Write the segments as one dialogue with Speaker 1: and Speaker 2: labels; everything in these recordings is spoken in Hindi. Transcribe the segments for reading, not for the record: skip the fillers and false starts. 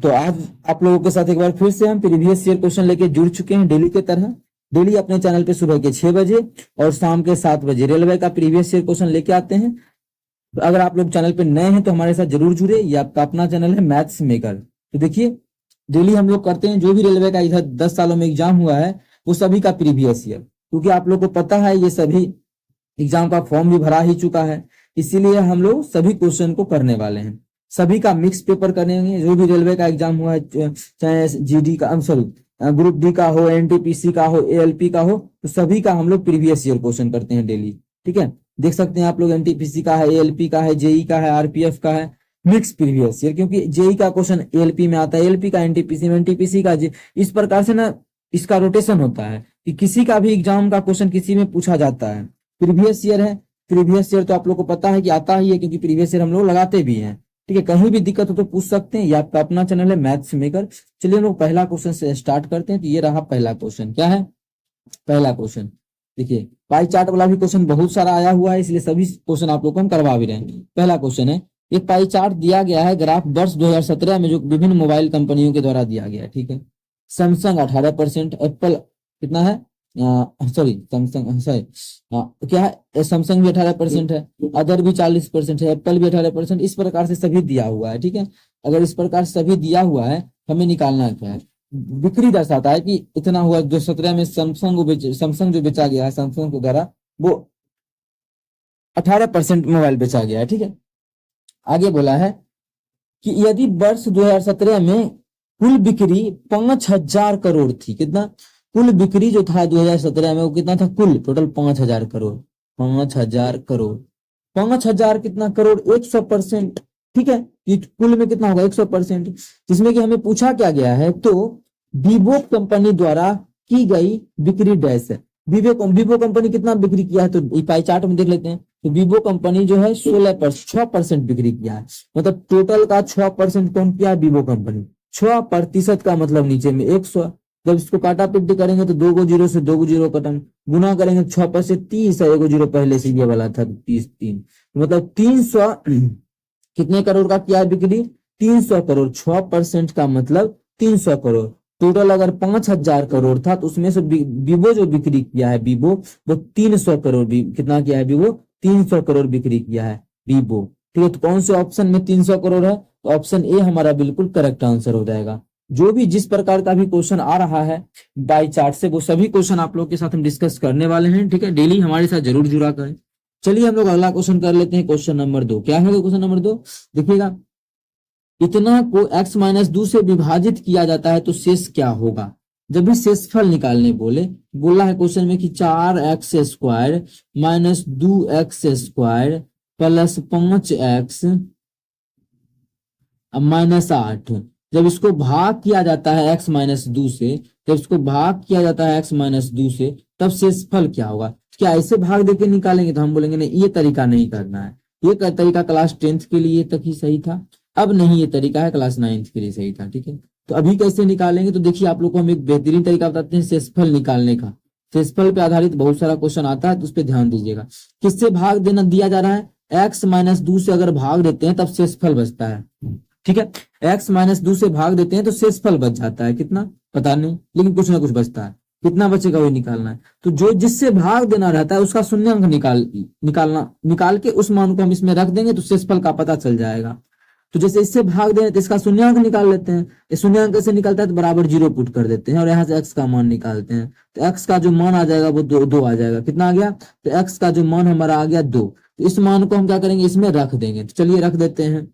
Speaker 1: तो आज आप लोगों के साथ एक बार फिर से हम प्रीवियस ईयर क्वेश्चन लेके जुड़ चुके हैं डेली के तरह। डेली अपने चैनल पे सुबह के 6 बजे और शाम के 7 बजे रेलवे का प्रीवियस ईयर क्वेश्चन लेके आते हैं। तो अगर आप लोग चैनल पे नए हैं तो हमारे साथ जरूर जुड़े। ये आपका अपना चैनल है मैथ्स मेकर। तो देखिए डेली हम लोग करते हैं जो भी रेलवे का इधर 10 सालों में एग्जाम हुआ है वो सभी का प्रीवियस ईयर, क्योंकि आप लोग को पता है ये सभी एग्जाम का फॉर्म भी भरा ही चुका है, इसीलिए हम लोग सभी क्वेश्चन को करने वाले हैं। सभी का मिक्स पेपर करेंगे। जो भी रेलवे का एग्जाम हुआ है, चाहे जीडी का सॉरी ग्रुप डी का हो, एनटीपीसी का हो, एएलपी का हो, तो सभी का हम लोग प्रीवियस ईयर क्वेश्चन करते हैं डेली। ठीक है, देख सकते हैं आप लोग एनटीपीसी का है, एएलपी का है, जेई का है, आरपीएफ का है, मिक्स प्रीवियस ईयर, क्योंकि जेई का क्वेश्चन एएलपी में आता है, एएलपी का एनटीपीसी में, एनटीपीसी का इस प्रकार से ना इसका रोटेशन होता है कि किसी का भी एग्जाम का क्वेश्चन किसी में पूछा जाता है। प्रीवियस ईयर है, प्रीवियस ईयर तो आप लोग को पता है कि आता ही है, क्योंकि प्रीवियस ईयर हम लोग लगाते भी हैं। ठीक है, कहीं भी दिक्कत हो तो पूछ सकते हैं। ये आपका अपना चैनल है मैथ्स मेकर। चलिए हम लोग पहला क्वेश्चन से स्टार्ट करते हैं। तो ये रहा पहला क्वेश्चन। क्या है पहला क्वेश्चन? देखिए पाई चार्ट वाला भी क्वेश्चन बहुत सारा आया हुआ है, इसलिए सभी क्वेश्चन आप लोग को हम करवा भी रहे हैं। पहला क्वेश्चन है, एक पाई चार्ट दिया गया है ग्राफ वर्ष 2017 में, जो विभिन्न मोबाइल कंपनियों के द्वारा दिया गया है। ठीक है, सैमसंग 18%, एप्पल कितना है, सॉरी सैमसंग क्या है, सैमसंग भी 18% है, अदर भी 40% है, एप्पल भी 18%। इस प्रकार से सभी दिया हुआ है। ठीक है, अगर इस प्रकार से सभी दिया हुआ है, हमें निकालना क्या है? बिक्री दर्शाता है कि इतना हुआ। 2017 में सैमसंग जो बेचा गया है, सैमसंग के द्वारा वो 18% मोबाइल बेचा गया है। ठीक है, आगे बोला है कि यदि वर्ष 2017 में कुल बिक्री 5,000 करोड़ थी। कितना कुल बिक्री जो था 2017 में वो कितना था? कुल टोटल 5,000 करोड़। 5,000 करोड़, 5,000 कितना करोड़? 100%। ठीक है, ये कुल में कितना होगा? 100%। जिसमें कि हमें पूछा क्या गया है, तो वीवो कंपनी द्वारा की गई बिक्री डैश है। वीवो कंपनी कितना बिक्री किया है? तो पाई चार्ट में देख लेते हैं। तो वीवो कंपनी जो है 6% बिक्री किया है। मतलब टोटल का 6% कौन किया है? Vivo company. 6% का मतलब नीचे में 100। जब इसको काटा पिट्टी करेंगे तो 2 को 0 से 2 को 0 कटन, गुना करेंगे 6 पर से 30 है, 1 को 0 पहले से ये वाला था 30 3, मतलब 300 कितने करोड़ का किया है बिक्री? 300 करोड़। 6% का मतलब 300 करोड़। टोटल अगर 5,000 करोड़ था तो उसमें से वीवो जो बिक्री किया है, वीवो वो 300 करोड़ कितना किया है? वीवो 300 करोड़ बिक्री किया है वीवो। ठीक है, तो कौन से ऑप्शन में 300 करोड़ है? तो ऑप्शन ए हमारा बिल्कुल करेक्ट आंसर हो जाएगा। जो भी जिस प्रकार का भी क्वेश्चन आ रहा है बाई चार्ट से, वो सभी क्वेश्चन आप लोग के साथ हम डिस्कस करने वाले हैं। ठीक है, डेली हमारे साथ जरूर जुड़ा करें। चलिए हम लोग अगला क्वेश्चन कर लेते हैं। क्वेश्चन नंबर 2 क्या है? क्वेश्चन नंबर 2 देखिएगा, इतना को x-2 से विभाजित किया जाता है तो शेष क्या होगा? जब भी शेषफल निकालने बोला है क्वेश्चन में कि 4x² - 2x² प्लस 5x -8। जब इसको भाग किया जाता है x-2 से, जब इसको भाग किया जाता है x-2 से, तब शेषफल क्या होगा? क्या ऐसे भाग देके निकालेंगे? तो हम बोलेंगे नहीं, ये तरीका नहीं करना है। ये तरीका क्लास 10th के लिए तक ही सही था, अब नहीं ये तरीका है क्लास 9th के लिए सही था। ठीक है, तो अभी कैसे निकालेंगे? तो देखिए आप लोग को हम एक बेहतरीन तरीका बताते हैं शेषफल निकालने का। शेषफल पे आधारित बहुत सारा क्वेश्चन आता है, तो उस पर ध्यान दीजिएगा। किससे भाग देना दिया जा रहा है? x-2 से अगर भाग देते हैं तब शेषफल बचता है। ठीक है, x-2 से भाग देते हैं तो शेषफल बच जाता है। कितना पता नहीं, लेकिन कुछ ना कुछ बचता है। कितना बचेगा वो निकालना है। तो जो जिससे भाग देना रहता है उसका शून्यांक निकाल के उस मान को हम इसमें रख देंगे तो शेषफल का पता चल जाएगा। तो जैसे इससे भाग दें तो इसका शून्यांक निकाल लेते हैं। ये शून्यांक कैसे निकलता है? तो बराबर 0 पुट कर देते हैं और यहाँ से x का मान निकालते हैं। तो x का जो मान आ जाएगा वो 2 आ जाएगा। कितना आ गया? तो x का जो मान हमारा आ गया 2। तो इस मान को हम क्या करेंगे? इसमें रख देंगे। तो चलिए रख देते हैं।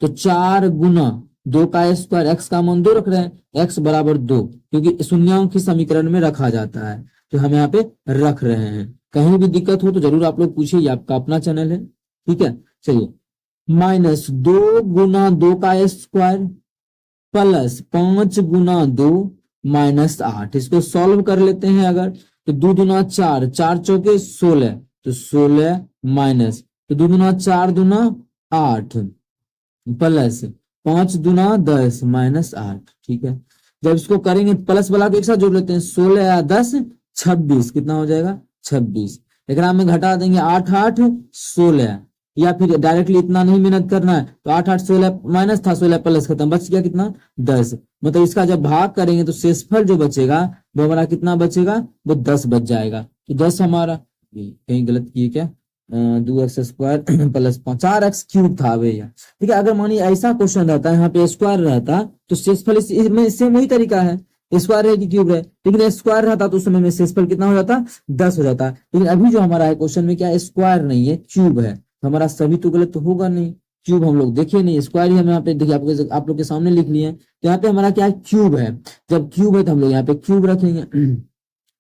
Speaker 1: तो 4 गुना 2 का स्क्वायर, x का मान 2 रख रहे हैं, x बराबर 2, क्योंकि शून्यांक की समीकरण में रखा जाता है। तो हम यहाँ पे रख रहे हैं। कहीं भी दिक्कत हो तो जरूर आप लोग पूछिए, ये आपका अपना चैनल है। ठीक है, चलिए -2 गुना 2 का स्क्वायर प्लस 5 गुना 2 -8। इसको सॉल्व कर लेते हैं अगर, तो 2 दूना 4, 4 चौके 16, तो 16 माइनस, तो 2 दूना 4 दूना 8 प्लस 5 दूना 10 -8। ठीक है, जब इसको करेंगे प्लस वाला को एक साथ जोड़ लेते हैं। 16 या 10 26, कितना हो जाएगा? 26। एक में घटा देंगे 8 8 16, या फिर डायरेक्टली इतना नहीं मेहनत करना है तो 8 8 16 माइनस था, 16 प्लस खत्म, बच गया कितना 10। मतलब इसका जब भाग करेंगे तो शेषफल जो बचेगा वो हमारा कितना बचेगा, वो 10 बच जाएगा। तो 10 हमारा, कहीं गलत किए क्या, 2x² प्लस 4x³ था भैया, ठीक है। अगर मानिए ऐसा क्वेश्चन रहता है, यहाँ पे स्क्वायर रहता तो शेषफल इसमें सेम वही तरीका है, स्क्वायर है कि क्यूब है, लेकिन स्क्वायर रहता तो उस समय में शेषफल कितना हो जाता, 10 हो जाता। लेकिन अभी जो हमारा है क्वेश्चन में क्या है, स्क्वायर नहीं है क्यूब है, तो हमारा सभी तो गलत तो होगा नहीं, क्यूब हम लोग देखे नहीं, स्क्वायर ही हम यहाँ पे देखिए आप लोग के सामने लिख लिए। तो यहाँ पे हमारा क्या है, क्यूब है। जब क्यूब है तो हम लोग यहाँ पे क्यूब रखेंगे,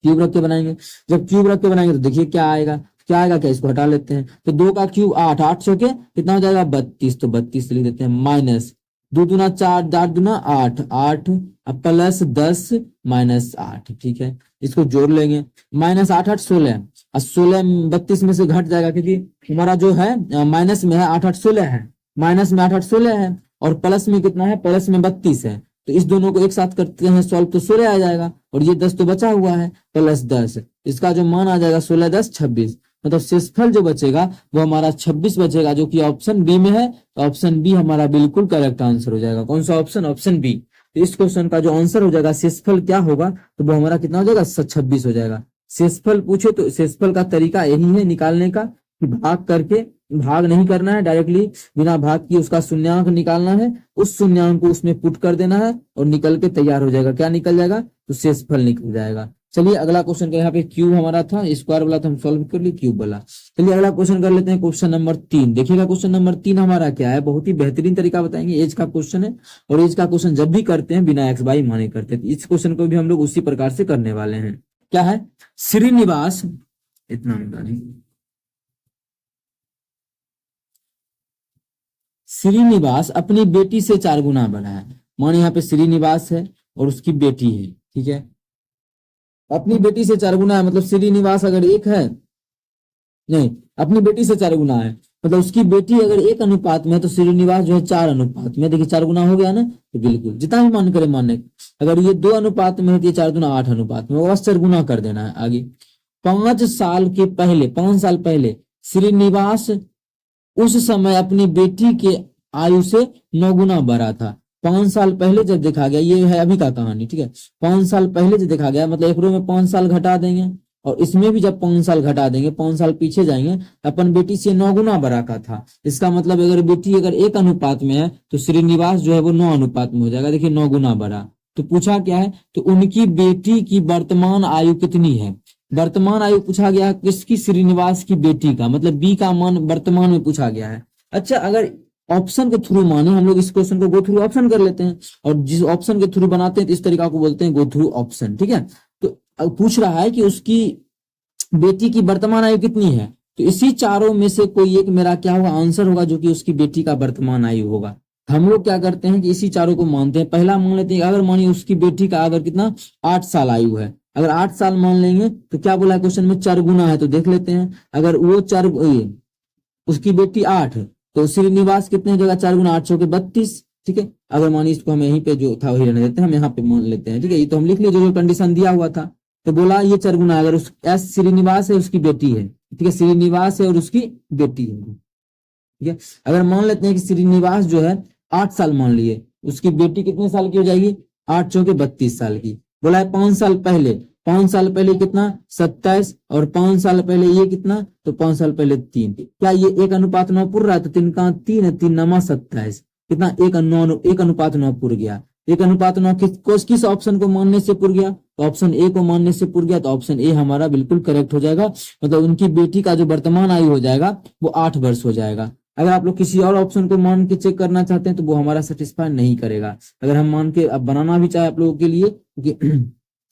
Speaker 1: क्यूब रख के बनाएंगे। जब क्यूब रख के बनाएंगे तो देखिए क्या आएगा, क्या आएगा, क्या इसको हटा लेते हैं, तो 2 का क्यूब 8, 8 सौ के कितना हो जाएगा 32, तो 32 लिख देते हैं, माइनस 2 दूना 4, 4 दूना 8, 8 प्लस 10 माइनस 8, ठीक है। इसको जोड़ लेंगे, माइनस 8 8 16, और 16 32 में से घट जाएगा, क्योंकि हमारा जो है माइनस में है 8 8 16 है, माइनस में 8 8 16 है, और प्लस में कितना है, प्लस में 32 है। तो इस दोनों को एक साथ करते हैं सॉल्व तो 16 आ जाएगा, और ये 10 तो बचा हुआ है, प्लस 10, इसका जो मान आ जाएगा 16 10 26, मतलब शेषफल जो बचेगा वो हमारा 26 बचेगा, जो कि ऑप्शन बी में है। तो ऑप्शन बी हमारा बिल्कुल करेक्ट आंसर हो जाएगा। कौन सा ऑप्शन, ऑप्शन बी। तो इस क्वेश्चन का जो आंसर हो जाएगा शेषफल क्या होगा, तो वो हमारा कितना हो जाएगा 26 हो जाएगा। शेषफल पूछे तो शेषफल का तरीका यही है निकालने का, कि भाग करके, भाग नहीं करना है डायरेक्टली, बिना भाग किए उसका शून्यांक निकालना है, उस शून्यांक को उसमें पुट कर देना है और निकल के तैयार हो जाएगा। क्या निकल जाएगा, तो शेषफल निकल जाएगा। चलिए अगला क्वेश्चन का, यहाँ पे क्यूब हमारा था, स्क्वायर वाला तो हम सॉल्व कर लिए, क्यूब वाला। चलिए अगला क्वेश्चन कर लेते हैं, क्वेश्चन नंबर 3। देखिएगा क्वेश्चन नंबर 3 हमारा क्या है, बहुत ही बेहतरीन तरीका बताएंगे, एज का क्वेश्चन है, और एज का क्वेश्चन जब भी करते हैं बिना एक्स वाई माने करते हैं, इस क्वेश्चन को भी हम लोग उसी प्रकार से करने वाले हैं। क्या है, श्रीनिवास, इतना नहीं, श्रीनिवास अपनी बेटी से 4 गुना बड़ा है। मान यहाँ पे श्रीनिवास है और उसकी बेटी है, ठीक है, अपनी बेटी से 4 गुना है, मतलब श्रीनिवास अगर 1 है, नहीं अपनी बेटी से 4 गुना है, मतलब उसकी बेटी अगर 1 अनुपात में है तो श्रीनिवास जो है 4 अनुपात में, देखिए 4 गुना हो गया ना, तो बिल्कुल जितना भी मान करे मानने, अगर ये 2 अनुपात में है तो ये 4 दूना 8 अनुपात में, बस 4 गुना कर देना है आगे। 5 साल के पहले, 5 साल पहले श्रीनिवास उस समय अपनी बेटी के आयु से 9 गुना बड़ा था। 5 साल पहले जब देखा गया, ये है अभी का कहानी, ठीक है, 5 साल पहले जब देखा गया, मतलब एक रो में 5 साल घटा देंगे, और इसमें भी जब 5 साल घटा देंगे, 5 साल पीछे जाएंगे, अपन बेटी से 9 गुना बड़ा का था। इसका मतलब अगर बेटी अगर 1 अनुपात में है तो श्रीनिवास जो है वो 9 अनुपात में हो जाएगा, देखिए 9 गुना बड़ा। तो पूछा क्या है, तो उनकी बेटी की वर्तमान आयु कितनी है, वर्तमान आयु पूछा गया किसकी, श्रीनिवास की बेटी का, मतलब बी का मान वर्तमान में पूछा गया है। अच्छा, अगर ऑप्शन के थ्रू माने, हम लोग इस क्वेश्चन को गो थ्रू ऑप्शन कर लेते हैं, और जिस ऑप्शन के थ्रू बनाते हैं तो इस तरीका को बोलते हैं गो थ्रू ऑप्शन, ठीक है। तो अब पूछ रहा है कि उसकी बेटी की वर्तमान आयु कितनी है, तो इसी चारों में से कोई एक मेरा क्या होगा, आंसर होगा, जो कि उसकी बेटी का वर्तमान आयु होगा। हम लोग क्या करते हैं कि इसी चारों को मानते हैं। पहला मान लेते हैं, अगर मानिए उसकी बेटी का अगर कितना 8 साल आयु है, अगर 8 साल मान लेंगे तो क्या बोला है क्वेश्चन में, 4 गुना है, तो देख लेते हैं। अगर वो 4, उसकी बेटी 8, तो श्रीनिवास कितने हो जाएगा, 4 गुना 8 सौ के 32, ठीक है। अगर मानिए इसको हम यहीं पे जो था वही रहने देते हैं, हम यहाँ पे मान लेते हैं, ठीक है, ये तो हम लिख लिए जो कंडीशन दिया हुआ था। तो बोला ये 4 गुना, अगर उस एस श्रीनिवास है उसकी बेटी है, ठीक है, श्रीनिवास है और उसकी बेटी है, ठीक है। अगर मान लेते हैं कि श्रीनिवास जो है 8 साल मान लिए, उसकी बेटी कितने साल की हो जाएगी, 8 चौके 32 साल की। बोला है 5 साल पहले, 5 साल पहले कितना 27, और 5 साल पहले ये कितना, तो 5 साल पहले 3, क्या ये 1 अनुपात 9 पुर रहा है, तो 3 का 3 है, 3 नमा 27, कितना 1 अनुपात 9 पुर गया। 1 अनुपात 9 किस ऑप्शन को मानने से पुर गया, तो ऑप्शन ए को मानने से पुर गया, तो ऑप्शन ए हमारा बिल्कुल करेक्ट हो जाएगा। मतलब उनकी बेटी का जो वर्तमान आयु हो जाएगा वो 8 वर्ष हो जाएगा। अगर आप लोग किसी और ऑप्शन को मान के चेक करना चाहते हैं तो वो हमारा सेटिस्फाई नहीं करेगा। अगर हम मान के अब बनाना भी चाहे आप लोगों के लिए,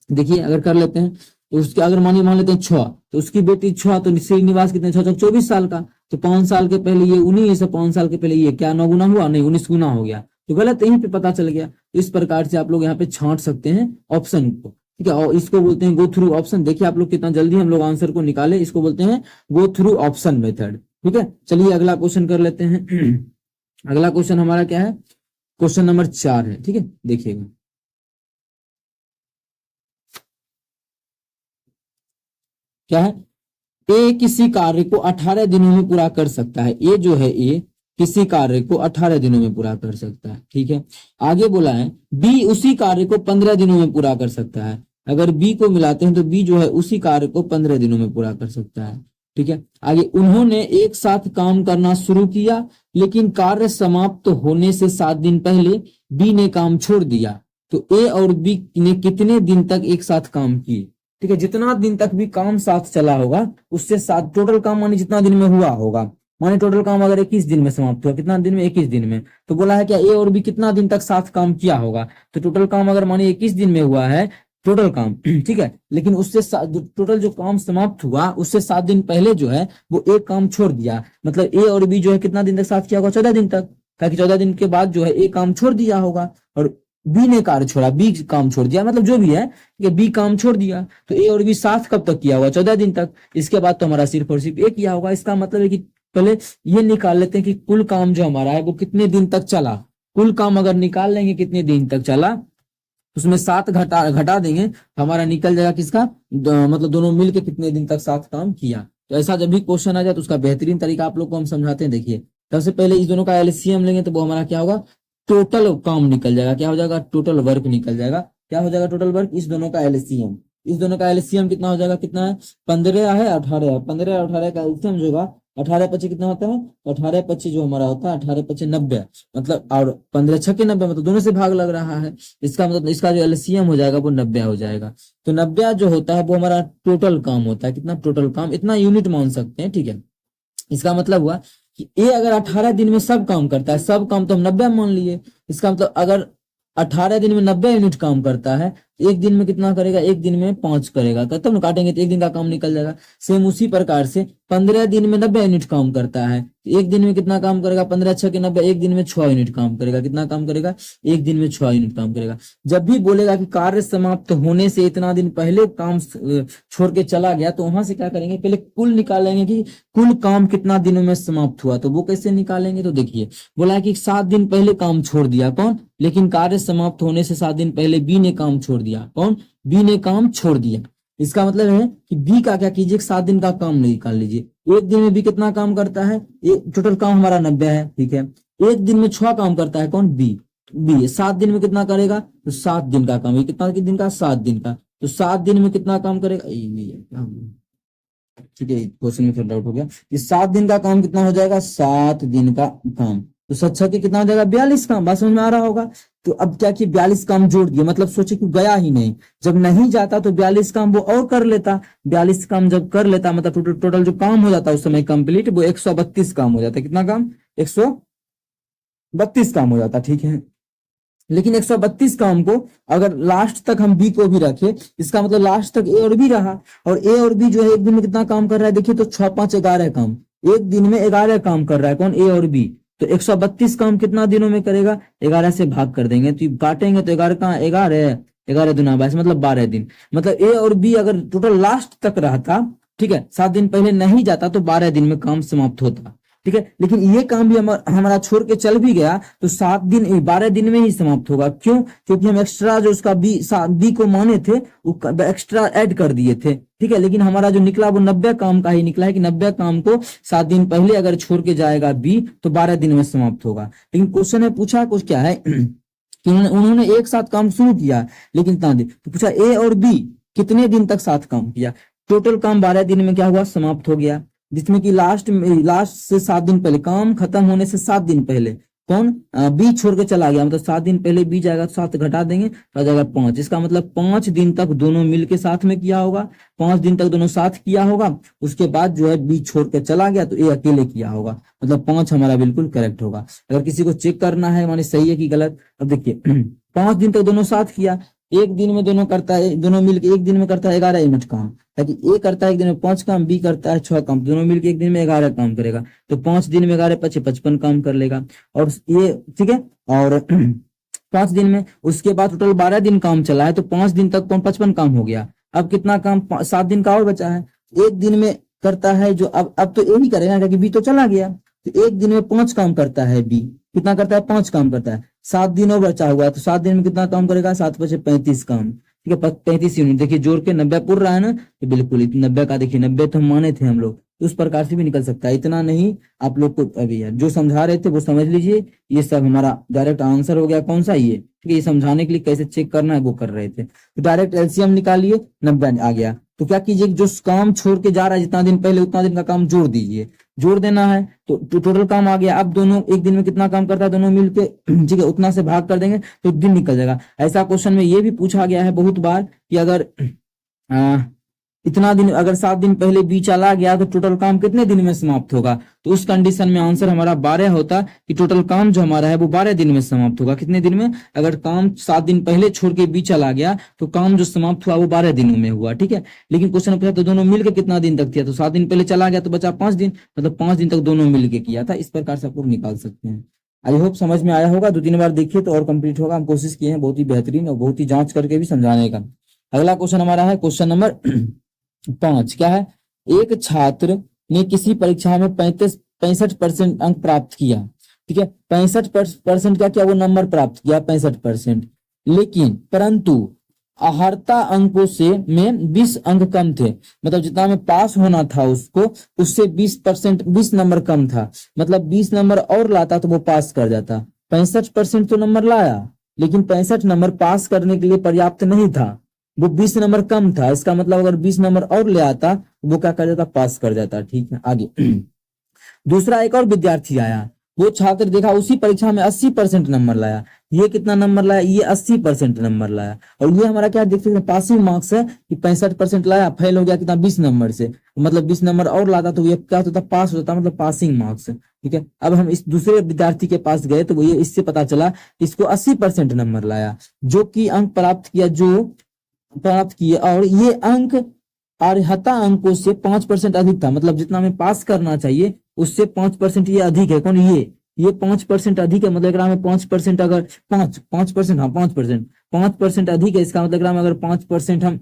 Speaker 1: देखिए अगर कर लेते हैं तो उसके, अगर मान लेते हैं 6, तो उसकी बेटी 6, तो श्रीनिवास कितने 6 24 साल का, तो 5 साल के पहले ये 19, 5 साल के पहले ये क्या 9 गुना हुआ, नहीं 19 गुना हो गया, तो गलत यहीं पे पता चल गया। तो इस प्रकार से आप लोग यहाँ पे छांट सकते हैं ऑप्शन को, ठीक है, और इसको बोलते हैं गो थ्रू ऑप्शन। देखिए आप लोग कितना जल्दी हम लोग आंसर को निकाले, इसको बोलते हैं गो थ्रू ऑप्शन मेथड, ठीक है। चलिए अगला क्वेश्चन कर लेते हैं। अगला क्वेश्चन हमारा क्या है, क्वेश्चन नंबर 4 है, ठीक है, देखिएगा क्या है, ए किसी कार्य को 18 दिनों में पूरा कर सकता है। ए जो है ए किसी कार्य को 18 दिनों में पूरा कर सकता है। ठीक है, आगे बोला है बी उसी कार्य को 15 दिनों में पूरा कर सकता है। अगर बी को मिलाते हैं तो बी जो है उसी कार्य को 15 दिनों में पूरा कर सकता है। ठीक है, आगे उन्होंने एक साथ काम करना शुरू किया, लेकिन कार्य समाप्त होने से 7 दिन पहले बी ने काम छोड़ दिया। तो ए और बी ने कितने दिन तक एक साथ काम किए? ठीक है, जितना दिन तक भी काम साथ चला होगा उससे साथ टोटल काम माने जितना दिन में हुआ होगा, माने टोटल काम अगर 21 दिन में समाप्त हुआ, कितना दिन में? 21 दिन में। तो बोला है क्या ए और बी कितना दिन तक साथ काम किया होगा? तो टोटल काम अगर माने 21 दिन में हुआ है टोटल काम, ठीक है, लेकिन उससे टोटल जो काम समाप्त हुआ उससे 7 दिन पहले जो है वो एक काम छोड़ दिया, मतलब ए और बी जो है कितना दिन तक साथ किया होगा? 14 दिन तक, ताकि 14 दिन के बाद जो है ए काम छोड़ दिया होगा और बी ने कार्य छोड़ा, बी काम छोड़ दिया, मतलब जो भी है कि बी काम छोड़ दिया। तो ए और बी साथ कब तक किया हुआ? 14 दिन तक। इसके बाद तो हमारा सिर्फ और सिर्फ ए किया होगा। इसका मतलब है कि पहले ये निकाल लेते हैं कि कुल काम जो हमारा है वो कितने दिन तक चला। कुल काम अगर निकाल लेंगे कितने दिन तक चला, उसमें 7 घटा देंगे, हमारा निकल जाएगा किसका? मतलब दोनों मिलके कितने दिन तक साथ काम किया। तो ऐसा जब भी क्वेश्चन आ जाए तो उसका बेहतरीन तरीका आप लोग को हम समझाते हैं। देखिए, सबसे पहले इस दोनों का एलसीएम लेंगे तो वो हमारा क्या होगा? टोटल काम निकल जाएगा। क्या हो जाएगा? टोटल वर्क निकल जाएगा। क्या हो जाएगा? Total work. इस दोनों का एलसीएम, इस दोनों का एलसीएम कितना हो जाएगा? कितना है? 15 है, 18 है। 15 और 18 का एलसीएम जो होगा 18 25 कितना होता है? 18 25 जो हमारा होता है 18 25 90, मतलब और 15 6 के 90, मतलब दोनों से भाग लग रहा है। इसका मतलब इसका जो एलसीएम हो जाएगा वो 90 हो जाएगा। तो 90 जो होता है वो हमारा टोटल काम होता है। कितना? टोटल काम, इतना यूनिट मान सकते हैं। ठीक है, इसका मतलब हुआ कि ए अगर 18 दिन में सब काम करता है, सब काम तो हम 90 मान लिए, इसका मतलब अगर 18 दिन में 90 यूनिट काम करता है, एक दिन में कितना करेगा? एक दिन में 5 करेगा, तब ना काटेंगे तो एक दिन का काम निकल जाएगा। सेम उसी प्रकार से 15 दिन में 90 यूनिट काम करता है, एक दिन में कितना काम करेगा? 15 6 के 90, एक दिन में 6 यूनिट काम करेगा। कितना काम करेगा? एक दिन में 6 यूनिट काम करेगा। जब भी बोलेगा कि कार्य समाप्त होने से इतना दिन पहले काम छोड़ के चला गया, तो वहां से क्या करेंगे? पहले कुल निकालेंगे कि कुल काम कितना दिनों में समाप्त हुआ। तो वो कैसे निकालेंगे? तो देखिए, बोला है कि 7 दिन पहले काम छोड़ दिया, कौन? लेकिन कार्य समाप्त होने से 7 दिन पहले बी ने काम छोड़ दिया। कौन? बी ने काम छोड़ दिया। इसका मतलब है कि बी का क्या कीजिए? 7 दिन का काम निकाल लीजिए। एक दिन में बी कितना काम करता है? टोटल काम हमारा 90 है, ठीक है। एक दिन में 6 काम करता है, कौन? बी। बी 7 दिन में कितना करेगा? तो 7 दिन का काम। ये कितना दिन का? 7 दिन का। तो 7 दिन में कितना काम करेगा? ठीक है, क्वेश्चन में थोड़ा डाउट हो गया। इस 7 दिन का काम कितना हो जाएगा? 7 दिन का काम। तो 7 के कितना हो जाएगा? 42 काम। बात समझ में आ रहा होगा? तो अब क्या कि 42 काम जोड़ दिए, मतलब सोचे कि गया ही नहीं। जब नहीं जाता तो 42 काम वो और कर लेता। 42 काम जब कर लेता मतलब टोटल जो काम हो जाता उस समय कंप्लीट, वो 132 काम हो जाता। कितना काम? 132 काम हो जाता। ठीक है, लेकिन 132 काम को अगर लास्ट तक हम बी को भी रखे, इसका मतलब लास्ट तक ए और बी रहा, और ए और बी जो है एक दिन में कितना काम कर रहा है? देखिए तो 6 5 11 काम, एक दिन में 11 काम कर रहा है। कौन? ए और बी। तो 132 काम कितना दिनों में करेगा? 11 से भाग कर देंगे तो काटेंगे तो 11 कहाँ? 11 11 दूना 22, मतलब 12 दिन। मतलब ए और बी अगर टोटल लास्ट तक रहता, ठीक है, 7 दिन पहले नहीं जाता तो 12 दिन में काम समाप्त होता। ठीक है, लेकिन ये काम भी हमारा छोड़ के चल भी गया तो 7 दिन 12 दिन में ही समाप्त होगा। क्यों? क्योंकि हम एक्स्ट्रा जो उसका बी को माने थे वो एक्स्ट्रा ऐड कर दिए थे। ठीक है, लेकिन हमारा जो निकला वो 90 काम का ही निकला है कि 90 काम को 7 दिन पहले अगर छोड़ के जाएगा बी तो 12 दिन में समाप्त होगा। लेकिन क्वेश्चन में पूछा कुछ क्या है कि उन्होंने एक साथ काम शुरू किया, लेकिन इतना दिन, तो पूछा ए और बी कितने दिन तक साथ काम किया। टोटल काम 12 दिन में क्या हुआ? समाप्त हो गया, जिसमें कि लास्ट से 7 दिन पहले, काम खत्म होने से 7 दिन पहले कौन? बी छोड़ के चला गया, मतलब 7 दिन पहले बी जाएगा तो 7 घटा देंगे तो आ जाएगा 5। इसका मतलब 5 दिन तक दोनों मिलके साथ में किया होगा, 5 दिन तक दोनों साथ किया होगा। उसके बाद जो है बी छोड़ के चला गया तो ए अकेले किया होगा, मतलब 5 हमारा बिल्कुल करेक्ट होगा। अगर किसी को चेक करना है माने सही है कि गलत, अब देखिए 5 दिन तक दोनों साथ किया, एक दिन में दोनों करता है, दोनों मिलके एक दिन में करता है 11 यूनिट काम, ताकि ए करता है एक दिन में 5 काम, बी करता है 6 काम, दोनों मिलके एक दिन में 11 काम करेगा। तो 5 दिन में 11 25 55 काम कर लेगा। और ये ठीक है, और 5 दिन में उसके बाद टोटल 12 दिन काम चला है तो 5 दिन तक 55 काम हो गया। अब कितना काम? 7 दिन का और बचा है। एक दिन में करता है जो अब तो ए ही करेगा क्योंकि बी तो चला गया, तो एक दिन में 5 काम करता है बी। कितना करता है? 5 काम करता है। 7 दिन और बचा हुआ है तो 7 दिन में कितना काम करेगा? 7 5 35 काम। ठीक है, 35 यूनिट। देखिए जोड़ के 90 पुर रहा है ना, तो बिल्कुल 90 का देखिए 90 तो हम माने थे हम लोग, तो उस प्रकार से भी निकल सकता है। इतना नहीं आप लोग को अभी यार जो समझा रहे थे वो समझ लीजिए, ये सब हमारा डायरेक्ट आंसर हो गया। कौन सा? ये। ठीक है, ये समझाने के लिए कैसे चेक करना है वो कर रहे थे। तो डायरेक्ट एलसीएम निकालिए, 90 आ गया। तो क्या कीजिए, जो काम छोड़ के जा रहा है जितना दिन पहले उतना दिन का काम जोड़ दीजिए, जोड़ देना है तो टोटल काम आ गया। अब दोनों एक दिन में कितना काम करता है दोनों मिलके, ठीक है, उतना से भाग कर देंगे तो दिन निकल जाएगा। ऐसा क्वेश्चन में ये भी पूछा गया है बहुत बार कि अगर इतना दिन, अगर 7 दिन पहले बी चला गया तो टोटल काम कितने दिन में समाप्त होगा? तो उस कंडीशन में आंसर हमारा 12 होता कि टोटल काम जो हमारा है वो 12 दिन में समाप्त होगा। कितने दिन में? अगर काम 7 दिन पहले छोड़ के बी चला गया तो काम जो समाप्त हुआ वो 12 दिनों में हुआ। ठीक है, लेकिन क्वेश्चन पूछा तो दोनों मिलकर कितना दिन तक किया, तो 7 दिन पहले चला गया तो बचा 5 दिन, मतलब 5 दिन तक दोनों मिलकर किया था। इस प्रकार से आप लोग निकाल सकते हैं। आई होप समझ में आया होगा। 2-3 बार देखिए तो और कंप्लीट होगा। हम कोशिश किए हैं बहुत ही बेहतरीन और बहुत ही जांच करके भी समझाने का। अगला क्वेश्चन हमारा है क्वेश्चन नंबर 5। क्या है? एक छात्र ने किसी परीक्षा में 65% अंक प्राप्त किया। ठीक है, 65% क्या किया? वो नंबर प्राप्त किया 65%, लेकिन परंतु अहर्ता अंकों से में 20 अंक कम थे। मतलब जितना में पास होना था उसको, उससे 20% 20 नंबर कम था। मतलब 20 नंबर और लाता तो वो पास कर जाता। 65% तो नंबर लाया, लेकिन 65 नंबर पास करने के लिए पर्याप्त नहीं था, वो 20 नंबर कम था। इसका मतलब अगर 20 नंबर और ले आता वो क्या कर जाता? पास कर जाता। ठीक है, आगे दूसरा एक और विद्यार्थी आया, वो छात्र देखा उसी परीक्षा में 80% नंबर लाया। ये कितना नंबर लाया? ये 80% नंबर लाया। और ये हमारा क्या देख सकते हैं? पासिंग मार्क्स है कि 65% लाया, फेल हो गया कितना? 20 नंबर से। मतलब 20 नंबर और लाता तो ये क्या होता? पास होता, मतलब पासिंग मार्क्स। ठीक है, अब हम इस दूसरे विद्यार्थी के पास गए तो वो ये इससे पता चला इसको 80% नंबर लाया, जो कि अंक प्राप्त किए, और ये अंक अर्हता अंकों से 5% अधिक था। मतलब जितना हमें पास करना चाहिए उससे 5% ये अधिक है। कौन? ये 5% अधिक है। मतलब में 5% अगर 5% हाँ 5% अधिक है। इसका मतलब अगर 5% हम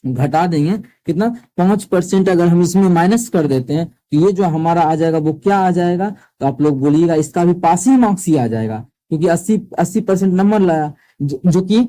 Speaker 1: घटा देंगे, कितना? 5% अगर हम इसमें माइनस कर देते हैं तो ये जो हमारा आ जाएगा वो क्या आ जाएगा? तो आप लोग बोलिएगा इसका भी पासिंग मार्क्स ही आ जाएगा, क्योंकि 80% नंबर लाया, जो कि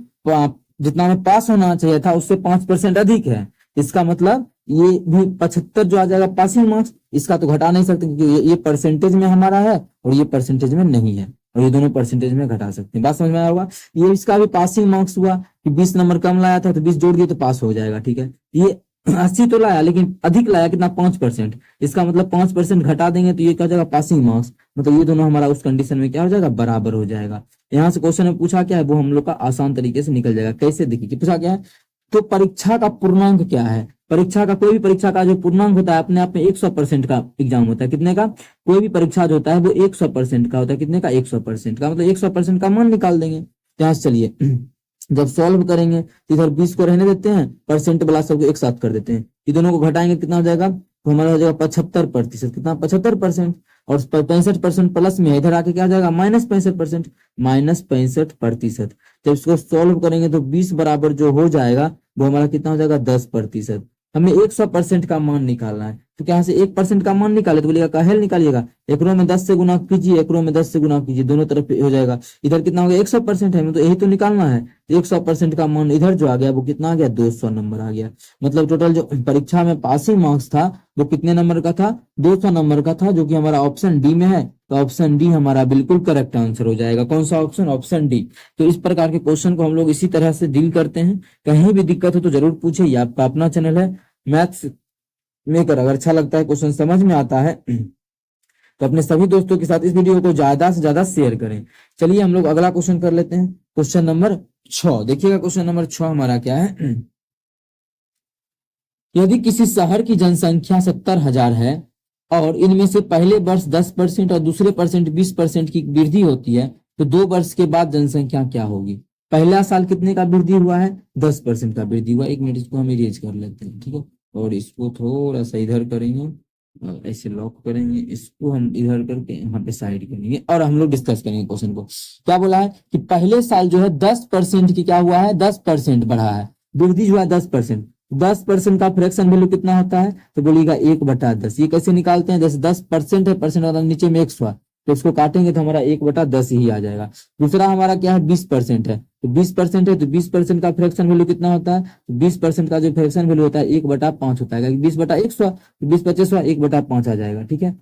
Speaker 1: जितना में पास होना चाहिए था उससे 5% अधिक है। इसका मतलब ये भी 75 जो आ जाएगा पासिंग मार्क्स, इसका तो घटा नहीं सकते क्योंकि ये परसेंटेज में हमारा है और ये परसेंटेज में नहीं है, और ये दोनों परसेंटेज में घटा सकते हैं। बात समझ में आया होगा। ये इसका भी पासिंग मार्क्स हुआ कि 20 नंबर कम लाया था तो 20 जोड़ दिए तो पास हो जाएगा। ठीक है, ये 80 तो लाया लेकिन अधिक लाया कितना? 5%। इसका मतलब 5% घटा देंगे तो ये क्या हो जाएगा? Passing marks. मतलब ये दोनों हमारा उस कंडीशन में क्या हो जाएगा? बराबर हो जाएगा। यहाँ से क्वेश्चन में पूछा क्या है वो हम लोग का आसान तरीके से निकल जाएगा। कैसे? देखिए पूछा क्या है, तो परीक्षा का पूर्णांक क्या है? परीक्षा का, कोई भी परीक्षा का जो पूर्णांक होता है अपने आप में 100% का एग्जाम होता है। कितने का? कोई भी परीक्षा जो होता है वो 100% का होता है। कितने का? 100% का। मतलब 100% का मान निकाल देंगे। यहाँ से चलिए जब सॉल्व करेंगे तो इधर 20 को रहने देते हैं, परसेंट वाला सबको एक साथ कर देते हैं, ये दोनों को घटाएंगे कितना हो जाएगा? तो हमारा हो जाएगा 75%। कितना? 75%। और 65% प्लस में इधर आके क्या हो जाएगा? -65%। -65%। जब इसको सॉल्व करेंगे तो 20 बराबर जो हो जाएगा वो हमारा कितना हो जाएगा? 10%। हमें 100% का मान निकालना है, तो यहाँ से 1% का मान निकाले तो बोलेगा काहेल निकालिएगा, एक रो में 10 से गुना कीजिए, एक रो में 10 से गुना कीजिए, दोनों तरफ हो जाएगा। इधर कितना हो गया? 100% है, तो यही तो निकालना है। 100% का मान इधर जो आ गया वो कितना आ गया? 200 नंबर आ गया। मतलब टोटल जो परीक्षा में पासिंग मार्क्स था वो कितने नंबर का था? 200 नंबर का था, जो कि हमारा ऑप्शन डी में है। तो ऑप्शन डी हमारा बिल्कुल करेक्ट आंसर हो जाएगा। कौन सा ऑप्शन? Option D. तो इस प्रकार के क्वेश्चन को हम लोग इसी तरह से डील करते हैं। कहीं भी दिक्कत हो तो जरूर पूछे। ये आपका अपना चैनल है मैथ्स मेकर। अगर अच्छा लगता है, क्वेश्चन समझ में आता है तो अपने सभी दोस्तों के साथ इस वीडियो को ज्यादा से ज्यादा शेयर करें। चलिए हम लोग अगला क्वेश्चन कर लेते हैं, क्वेश्चन नंबर 6। देखिएगा क्वेश्चन नंबर 6 हमारा क्या है। यदि किसी शहर की जनसंख्या 70,000 है और इनमें से पहले वर्ष 10% और दूसरे परसेंट 20% की वृद्धि होती है, तो 2 वर्ष के बाद जनसंख्या क्या होगी? पहला साल कितने का वृद्धि हुआ है? 10% का वृद्धि हुआ। 1 मिनट इसको हम इरेज कर लेते हैं, ठीक है, और इसको थोड़ा सा इधर करेंगे और ऐसे लॉक करेंगे, इसको हम इधर करके यहाँ पे साइड करेंगे और हम लोग डिस्कस करेंगे क्वेश्चन को। क्या बोला है कि पहले साल जो है 10% की क्या हुआ है? 10% बढ़ा है, वृद्धि हुआ है 10%। 10% का फ्रैक्शन वैल्यू कितना होता है? तो बोलिएगा 1/10। ये कैसे निकालते हैं? जैसे 10% है, परसेंट मतलब नीचे में 100 है, तो इसको काटेंगे तो हमारा 1/10 ही आ जाएगा। दूसरा हमारा क्या है? 20% है, तो 20% है, तो 20% का फ्रैक्शन वैल्यू कितना होता है? तो 20% का जो फ्रैक्शन वैल्यू होता है 1/5 होता है, 20/100, 20/25 1/5 आ जाएगा। ठीक है,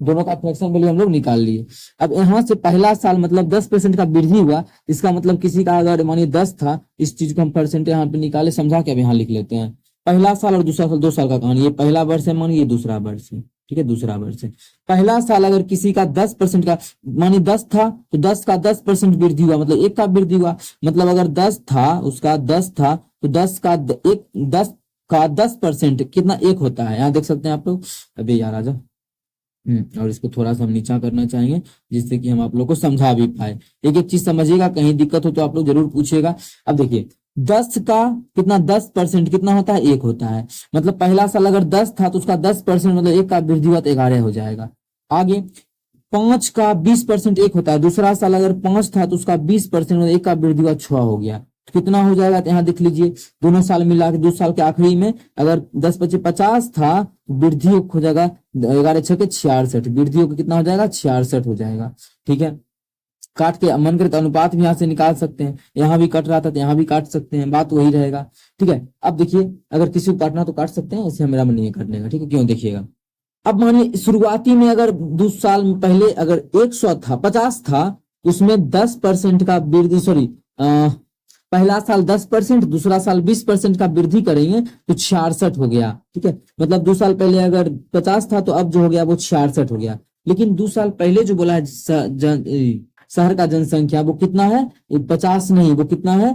Speaker 1: दोनों का फ्रैक्शन वैल्यू हम लोग निकाल लिए। अब यहाँ से पहला साल मतलब 10% का वृद्धि हुआ, इसका मतलब किसी का अगर मानिए 10 था, इस चीज को हम परसेंटेज यहाँ पे निकाले, समझा के अब यहाँ लिख लेते हैं। पहला साल और दूसरा साल, 2 साल का कहानी, ये पहला वर्ष है मानिए, ये दूसरा वर्ष है। ठीक है, दूसरा वर्ष है। पहला साल अगर किसी का 10% का मानिए 10 था, तो 10 का 10% वृद्धि हुआ, मतलब 1 का वृद्धि हुआ। मतलब अगर 10 था, उसका 10 था, तो 10 का 10% कितना? 1 होता है। यहाँ देख सकते हैं आप लोग। अबे यार आजा। और इसको थोड़ा सा हम नीचा करना चाहेंगे, जिससे कि हम आप लोग को समझा भी पाए। एक एक चीज समझिएगा, कहीं दिक्कत हो तो आप लोग जरूर पूछिएगा। अब देखिए 10 का कितना? 10% कितना होता है? 1 होता है। मतलब पहला साल अगर 10 था, तो उसका 10% मतलब 1 का वृद्धि हुआ तो 11 हो जाएगा। आगे 5 का 20% 1 होता है। दूसरा साल अगर 5 था, तो उसका 20% मतलब 1 का वृद्धि हुआ 6 हो गया। तो कितना हो जाएगा? तो यहाँ देख लीजिए, दोनों साल मिला के 2 साल के आखिरी में अगर 10 × 25 50 था, वृद्धि हो जाएगा 11 × 6 = 66, वृद्धि हो कितना हो जाएगा? 66 हो जाएगा। ठीक है, काट के मन करे तो अनुपात भी यहाँ से निकाल सकते हैं, यहाँ भी कट रहा था तो यहाँ भी काट सकते हैं, बात वही रहेगा। ठीक है, अब देखिए अगर किसी को काटना तो काट सकते हैं, ऐसे मेरा मन नहीं है काटने का। ठीक है, क्यों? देखिएगा, अब मानिए शुरुआती में अगर 2 साल पहले अगर 100 था, 50 था, उसमें 10% का वृद्धि, सॉरी पहला साल 10%, दूसरा साल 20% का वृद्धि करेंगे तो 66 हो गया। ठीक है, मतलब 2 साल पहले अगर 50 था, तो अब जो हो गया वो 66 हो गया। लेकिन 2 साल पहले जो बोला है शहर का जनसंख्या वो कितना है? 50 नहीं, वो कितना है?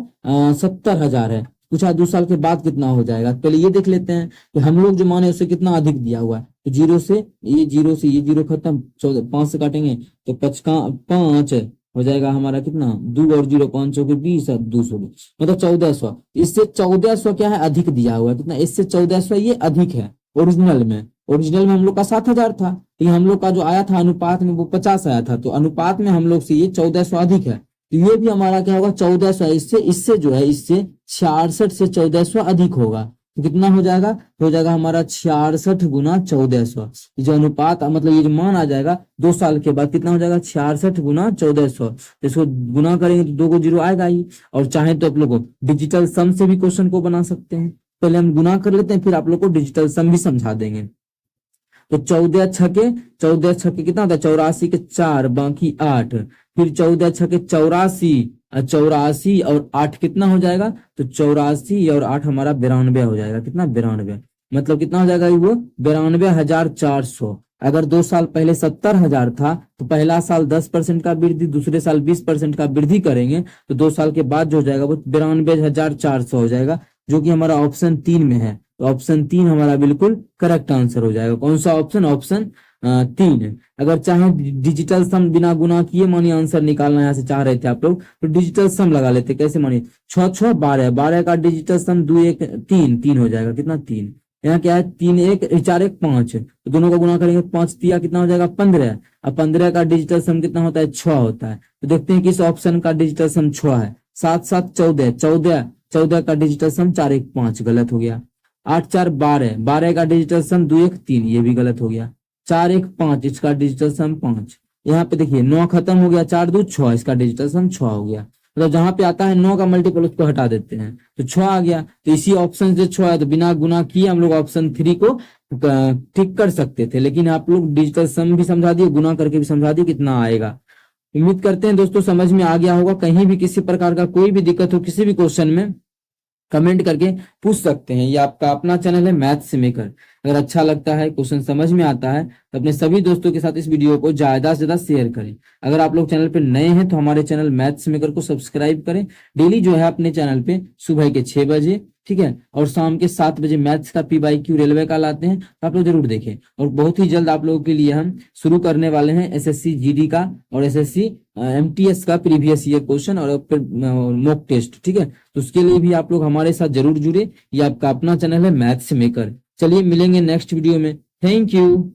Speaker 1: 70,000 है। पूछा 2 साल के बाद कितना हो जाएगा। पहले ये देख लेते हैं कि हम लोग जो माने उससे कितना अधिक दिया हुआ है। तो 0 से ये 0 खत्म, 5 से काटेंगे तो 5 हो जाएगा हमारा कितना? 2 और 0 5 हो गए 20 और 200, मतलब 1400। इससे 1400 क्या है? अधिक दिया हुआ है। कितना? इससे 1400 ये अधिक है। ओरिजिनल में हम लोग का 7,000 था, तो हम लोग का जो आया था अनुपात में वो 50 आया था, तो अनुपात में हम लोग से ये 1400 अधिक है। तो ये भी हमारा क्या होगा? 1400। इससे जो है, इससे 66 से 1400 अधिक होगा। तो कितना हो जाएगा? हो जाएगा हमारा 66 × 1400। जो अनुपात मतलब ये जो मान आ जाएगा 2 साल के बाद कितना हो जाएगा? 66 × 1400। इसको गुना करेंगे तो 2 को 0 आएगा ही। और चाहे तो आप लोग को डिजिटल सम से भी क्वेश्चन को बना सकते हैं। पहले हम गुना कर लेते हैं, फिर आप लोग को डिजिटल सम भी समझा देंगे। तो 14 छके कितना होता है? 84 के 4 बाकी 8, फिर 14 छके 84, 84 और 8 कितना हो जाएगा? तो 84 और 8 हमारा 92 हो जाएगा। कितना? 92। मतलब कितना हो जाएगा वो? 92,400। अगर 2 साल पहले 70,000 था, तो पहला साल 10% का वृद्धि, दूसरे साल 20% का वृद्धि करेंगे तो 2 साल के बाद जो हो जाएगा वो 92,400 हो जाएगा, जो कि हमारा ऑप्शन 3 में है। तो ऑप्शन 3 हमारा बिल्कुल करेक्ट आंसर हो जाएगा। कौन सा ऑप्शन? ऑप्शन 3। अगर चाहे डिजिटल सम बिना गुना किए मानिए आंसर निकालना यहाँ से चाह रहे थे आप लोग, तो डिजिटल सम लगा लेते। कैसे? मानिए 6 6 12, 12 का डिजिटल सम 2 1 3 हो जाएगा। कितना? 3। यहाँ क्या है? 3 1 4 1 5, तो दोनों का गुना करेंगे 5 3 कितना हो जाएगा? 15। अब 15 का डिजिटल सम कितना होता है? 6 होता है। तो देखते हैं किस ऑप्शन का डिजिटल सम 6 है। 7 7 14, 14 का डिजिटल सम 4 1 5, गलत हो गया। 8 4 12, 12 का डिजिटल सम 2 1 3, ये भी गलत हो गया। 4 1 5, इसका डिजिटल सम 5। यहाँ पे देखिए 9 खत्म हो गया, 4 2 6, इसका डिजिटल सम 6 हो गया। मतलब जहां पे आता है 9 का मल्टीपल उसको हटा देते हैं, तो 6 आ गया। तो इसी ऑप्शन से 6 है, तो बिना गुना किए हम लोग ऑप्शन 3 को ठीक कर सकते थे, लेकिन आप लोग डिजिटल सम भी समझा दिए, गुना करके भी समझा दिए, कितना आएगा। उम्मीद करते हैं दोस्तों समझ में आ गया होगा। कहीं भी किसी प्रकार का कोई भी दिक्कत हो किसी भी क्वेश्चन में, कमेंट करके पूछ सकते हैं। ये आपका अपना चैनल है मैथ्स मेकर। अगर अच्छा लगता है, क्वेश्चन समझ में आता है, तो अपने सभी दोस्तों के साथ इस वीडियो को ज्यादा से ज्यादा शेयर करें। अगर आप लोग चैनल पे नए हैं तो हमारे चैनल मैथ्स मेकर को सब्सक्राइब करें। डेली जो है अपने चैनल पे सुबह के 6 बजे, ठीक है, और शाम के 7 बजे मैथ्स का PYQ रेलवे का लाते हैं, तो आप लोग जरूर देखें। और बहुत ही जल्द आप लोगों के लिए हम शुरू करने वाले हैं SSC GD का और SSC MTS का प्रीवियस ईयर क्वेश्चन और फिर मॉक टेस्ट, ठीक है। तो उसके लिए भी आप लोग हमारे साथ जरूर जुड़े। ये आपका अपना चैनल है मैथ्स मेकर। चलिए मिलेंगे नेक्स्ट वीडियो में। Thank you.